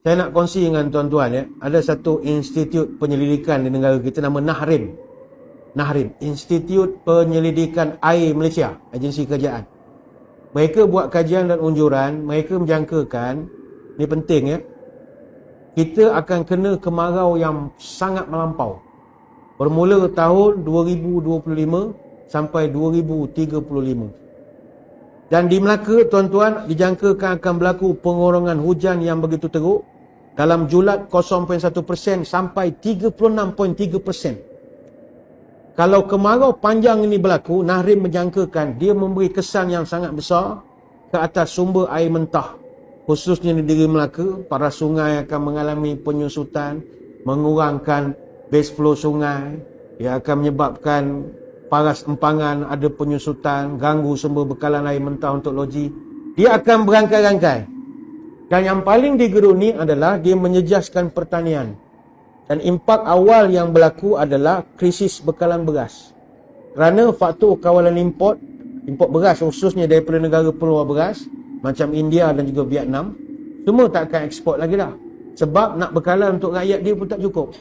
Saya nak kongsi dengan tuan-tuan ya, ada satu institut penyelidikan di negara kita nama NAHRIM. NAHRIM, Institut Penyelidikan Air Malaysia, agensi kerajaan. Mereka buat kajian dan unjuran, mereka menjangkakan, ini penting ya, kita akan kena kemarau yang sangat melampau. Bermula tahun 2025 sampai 2035. Dan di Melaka, tuan-tuan, dijangkakan akan berlaku pengurangan hujan yang begitu teruk dalam julat 0.1% sampai 36.3%. Kalau kemarau panjang ini berlaku, NAHRIM menjangkakan dia memberi kesan yang sangat besar ke atas sumber air mentah. Khususnya di negeri Melaka, para sungai akan mengalami penyusutan, mengurangkan base flow sungai, ia akan menyebabkan paras empangan ada penyusutan, ganggu sumber bekalan air mentah untuk loji. Dia akan berangkai-rangkai. Dan yang paling digeruni adalah dia menyejaskan pertanian. Dan impak awal yang berlaku adalah krisis bekalan beras. Kerana faktor kawalan import beras khususnya daripada negara peluar beras, macam India dan juga Vietnam, semua tak akan ekspor lagi dah. Sebab nak bekalan untuk rakyat dia pun tak cukup.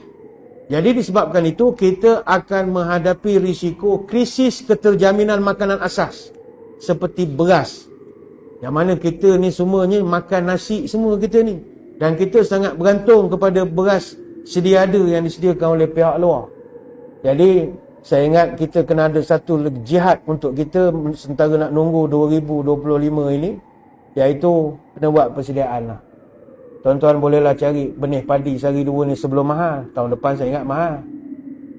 Jadi disebabkan itu, kita akan menghadapi risiko krisis keterjaminan makanan asas. Seperti beras. Yang mana kita ni semuanya makan nasi semua kita ni. Dan kita sangat bergantung kepada beras sedia ada yang disediakan oleh pihak luar. Jadi, saya ingat kita kena ada satu jihad untuk kita sementara nak nunggu 2025 ini. Iaitu, kena buat persediaan lah. Tuan-tuan bolehlah cari benih padi sehari dua ni sebelum mahal. Tahun depan saya ingat mahal.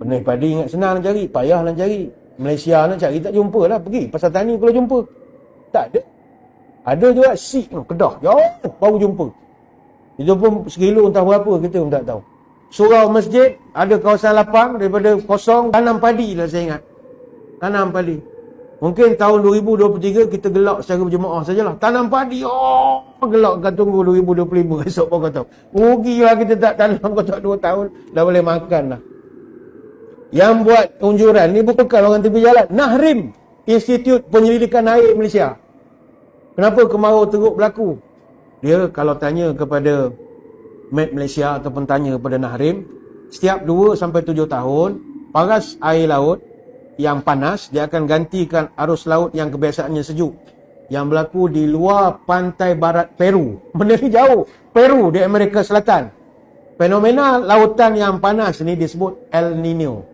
Benih padi ingat senang nak cari, payah nak cari. Malaysia nak cari tak jumpa lah. Pergi pasar tani kalau jumpa. Tak ada. Ada juga sik Kedah. Jauh baru jumpa. Itu pun sekilo entah berapa kita pun tak tahu. Surau masjid ada kawasan lapang daripada kosong tanam padi lah saya ingat. Tanam padi. Mungkin tahun 2023 kita gelak secara berjemaah sajalah. Tanam padi. Gelak kan tunggu 2025 esok pun kau tahu. Rugilah kita tak tanam kau tak 2 tahun dah boleh makan lah. Yang buat unjuran ni bukan orang tepi jalan. NAHRIM, Institut Penyelidikan Air Malaysia. Kenapa kemarau teruk berlaku? Dia kalau tanya kepada Met Malaysia ataupun tanya kepada NAHRIM, setiap 2 sampai 7 tahun, paras air laut yang panas, dia akan gantikan arus laut yang kebiasaannya sejuk. Yang berlaku di luar pantai barat Peru. Benda ni jauh. Peru di Amerika Selatan. Fenomena lautan yang panas ni disebut El Nino.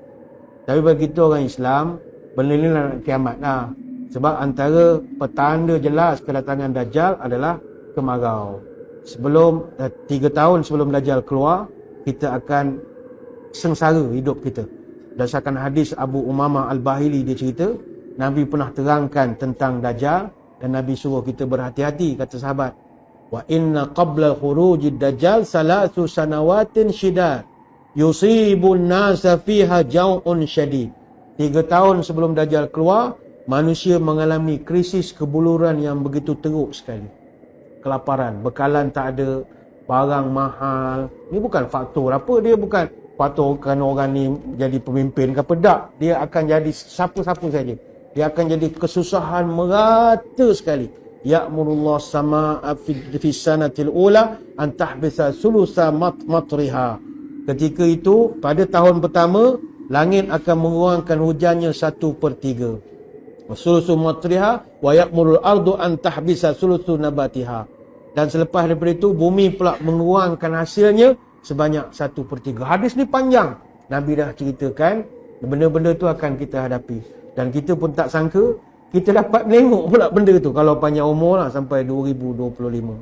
Tapi bagi kita orang Islam, benda ni nak kiamat lah. Sebab antara petanda jelas kedatangan Dajjal adalah kemarau. Sebelum 3 tahun sebelum Dajjal keluar, kita akan sengsara hidup kita. Berdasarkan hadis Abu Umamah Al-Bahili, dia cerita, Nabi pernah terangkan tentang Dajjal dan Nabi suruh kita berhati-hati, kata sahabat. Wa inna qabla khurujid Dajjal salasu sanawatin syidad yusibun nasa fiha jau'un syadid. 3 tahun sebelum Dajjal keluar, manusia mengalami krisis kebuluran yang begitu teruk sekali. Kelaparan, bekalan tak ada, barang mahal. Ini bukan faktor apa, dia bukan faktor kerana orang ni jadi pemimpin ke apa, tak. Dia akan jadi siapa-siapa saja. Dia akan jadi kesusahan merata sekali. Ya'murullah sama'a fi sanatil ula an tahbisa sulusa matriha. Ketika itu, pada tahun pertama, langit akan mengurangkan hujannya 1/3. Sulusu matriha wa ya'murul ardu an tahbisa sulusu nabatiha. Dan selepas daripada itu, bumi pula mengurangkan hasilnya sebanyak 1/3. Hadis ni panjang. Nabi dah ceritakan benda-benda tu akan kita hadapi. Dan kita pun tak sangka kita dapat menengok pula benda tu kalau panjang umur lah sampai 2025.